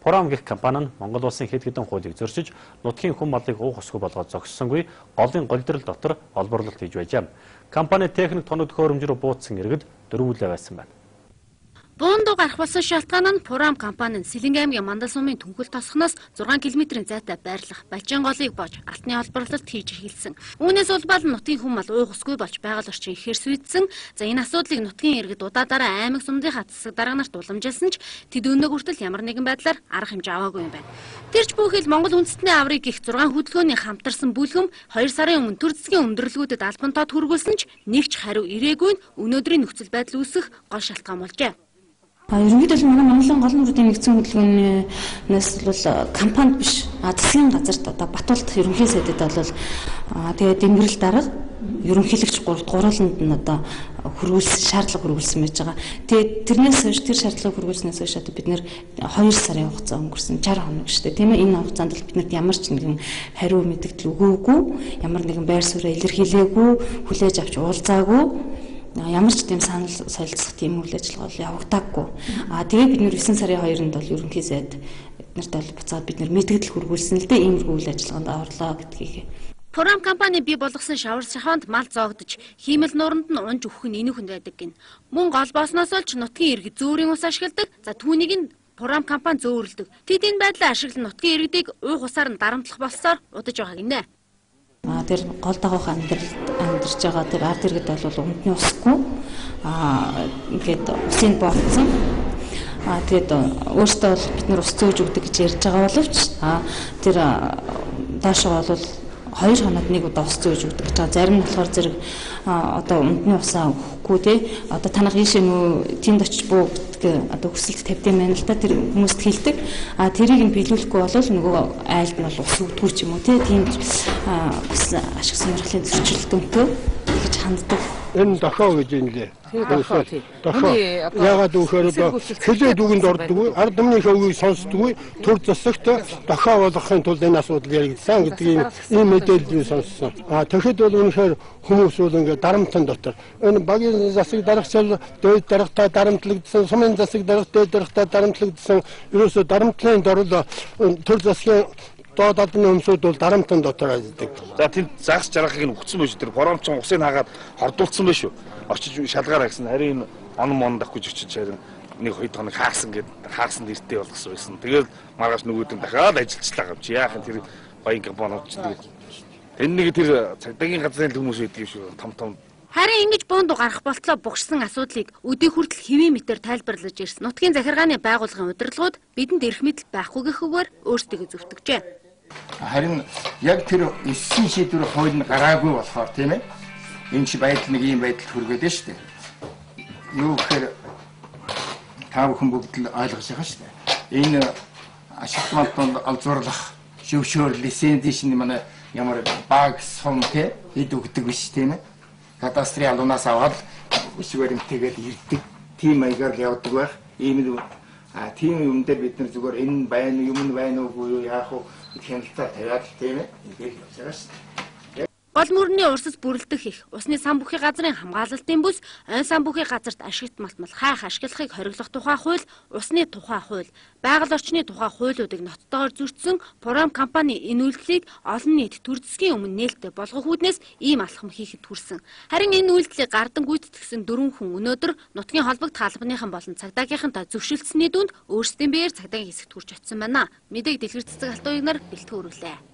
Пурам гэх компани нь Монгол улсын хэд хэдэн хуулийг зөрчиж, нутгийн хүн малыг уух усгүй болгоод зогссонгүй голын голдрол дотор олборлолт хийж байжээ. Компани техник тоног төхөөрөмж рүү буутсан иргэд дөрвүүлээ байсан байна. Буундуу гарах болсон шалтгаан нь Пурам компани нь Сэлэнг аймгийн Мандал сумын түнхэл тосхноос 6 км-ийн зайтай байрлах Балжин голыг бож алтны олборлолт хийж эхэлсэн. Үүнээс улбал нутгийн хүн мал уух усгүй болж байгаль орчин ихээр сүйдсэн. За энэ асуудлыг нутгийн иргэд удаадараа аймаг сумдынхаа засаг дарга нарт уламжилсан ч тэд өнөө хүртэл ямар нэгэн байдлаар арга хэмжээ аваагүй юм байна. Тэрч бүхэл Монгол үндэстний аврыг гих 6 хөдөлгөөний хамтарсан бүлгэм 2 сарын өмнө төр засгийн өндөрлгүүдэд албан тоод хүргүүлсэн ч нэг ч хариу ирээгүй нь өнөөдрийн нөхцөл байдал үүсэх гол шалтгаан болжээ. Ерөнхийдөө манай Монголын гол нуруудын нэгдсэн хөдөлгөөнөөс бол компанид биш засгийн газарт одоо Батуулт ерөнхий сайдад бол тэгээ Дэнгэрэл дарга ерөнхийлөгч гурвууланд нь одоо шаардлага хөрвүүлсэн байж байгаа. Тэгээ тэрнээс хойш тэр шаардлагыг хөрвүүлснээс хойш одоо бид нэр 2 сарын хугацаа өнгөрсөн 60 хоног шүү дээ. Тийм ээ, энэ хугацаанд л бид нарт ямар ч нэгэн хариу мэдээлэл өгөөгүй, ямар нэгэн байр суурь илэрхийлээгүй, хүлээж авч уулзаагүй. Ямар ч тийм санал солилцох тийм үйл ажиллагаа бол явагдаагүй. Тэгээ бид нэр 9 сарын 2-нд бол ерөнхий сайд биднэрт бол буцаад бид нэр мэдээлэл хөрвүүлсэн л дээ, иймэрхүү үйл ажиллагаанд орлоо гэдгийг. Пурам компани бий болгосон шавар шахаанд мал зоогдож, хиймэл нууранд нь унж өгөх нь энүүхэнд байдаг гин. Мөн гол боосноос олж нутгийн иргэд зөөрийн ус ашигладаг. За түүнийг нь Пурам компани зөөрөлдөг. Тэд энэ байдлаа ашиглан нутгийн иргэдийг уух усаар нь дарамтлах болсоор удаж байгаа гинэ. Тэр гол дагуух амьдарч байгаа тэр ард иргэд бол өмдний усгүй ингээд усын боолцсон. Тэгээд өөртөө бол бид нар ус зөөж өгдөг гэж ярьж байгаа боловч тэр доошоо бол 2 хоноод нэг удаа ус зөөж өгдөг гэж байгаа. Зарим нь болохоор зэрэг одоо өмдний усаа өгөхгүй тий. Одоо танах ийшээ нөө тэнд очиж буу гэдэг одоо хүсэлт тавьдсан байна л да. Тэр хүмүүст хэлдэг. Тэрийг нь биелүүлэхгүй бол нөгөө айлд нь бол ус өгдөггүй ч юм уу тий. Тийм ашиг сонирхлын зөрчилдөнтэй гэж ханддаг. Энэ дохоо гэж юм лээ. Дохоо. Ягаад өгөхөөр хөлөө дүгэнд ордоггүй, ард түмнийхээ үгийг сонсдоггүй, төр засагт дохоо болгохын тулд энэ асуудал яригдсан гэдэг ийм мэдээллийг сонссон. Тэгэхэд бол үнэхээр хүмүүс бол ингээд дарамтан дотор. Энэ багийн засаг дарагчид дээд дарагтай дарамтлагдсан, сумын засаг дарагт дээд дарагтай дарамтлагдсан, ерөөсөө дарамтлын дорол төр засгийн доод албаны өмсүүд бол дарамтан дотор ажилладаг. За тэнд загас жаргахыг нь өгсөн байж тэр боромчин усыг хаагаад хордуулсан байх шүү. Очиж шалгаар агсан. Харин онон мондахгүй жичиж харин 1-2 хоног хаагсан хаагсан нэртэй болгосон байсан. Тэгээд маргааш нөгөөдөн дахиад ажиллажлаа гав чи яахан тэр баян компаниуд ч тэгээд энэ нэг тэр цагдаагийн газрын хүмүүс байдаг шүү. Том харин ингэж буундуу гарах болтлоо бугшсан асуудлыг өдий хүртэл хэвийн мэтээр тайлбарлаж ирсэн нутгийн захиргааны байгууллагын удирдлагууд бидэнд эрх мэдэл байхгүй гэхүүгээр өөрсдөө зөвтгөжээ. Харин яг тэр 9 шийдвэр хууль нь гараагүй болохоор тийм ээ. Энэ чи байдал нэг ийм байдалд хүргээд байна шүү дээ. Юу гэхээр та бүхэн бүгд л ойлгож байгаа шүү дээ. Энэ ашиглалтанд олзуурлах, шөвшөөр лицензийн манай ямар баг сум те ид өгдөг биш тийм ээ. Кадастрын алуунаас аваад өсөг баримтайгаар ирдэг тийм маягаар явдаг байх. Ийм тийм юм дээр бид нар зүгээр энэ байна юм байна уу яах вэ хяналтаа тавиад тийм ээ ингээд явж байгаа шүү дээ. Гол мөрний урсас бүрэлдэх их усны сан бүхий газрын хамгаалалтын бүс он сан бүхий газарт ашигт малтмал хайх ашиглахыг хориглох тухай хууль, усны тухай хууль, байгаль орчны тухай хуулиудыг ноттойгоор зөрчсөн Пурам компани энэ үйлдэлийг олон нийт төр засгийн өмнө нээлттэй болгох үүднээс ийм алхам хийхэд хүрсэн. Харин энэ үйлдэлийг гардан гүйцэтгэсэн 4 хүн өнөөдөр нутгийн холбогд хаалбаныхан болон цагдаагийнхантай зөвшөлдсөний дүнд өөрсдийн биеэр цагдаагийн хэсэгт хүрч очсон байна. Мэдээг дэлгэр цэцэг алтууйг нар бэлтгэн өргөлээ.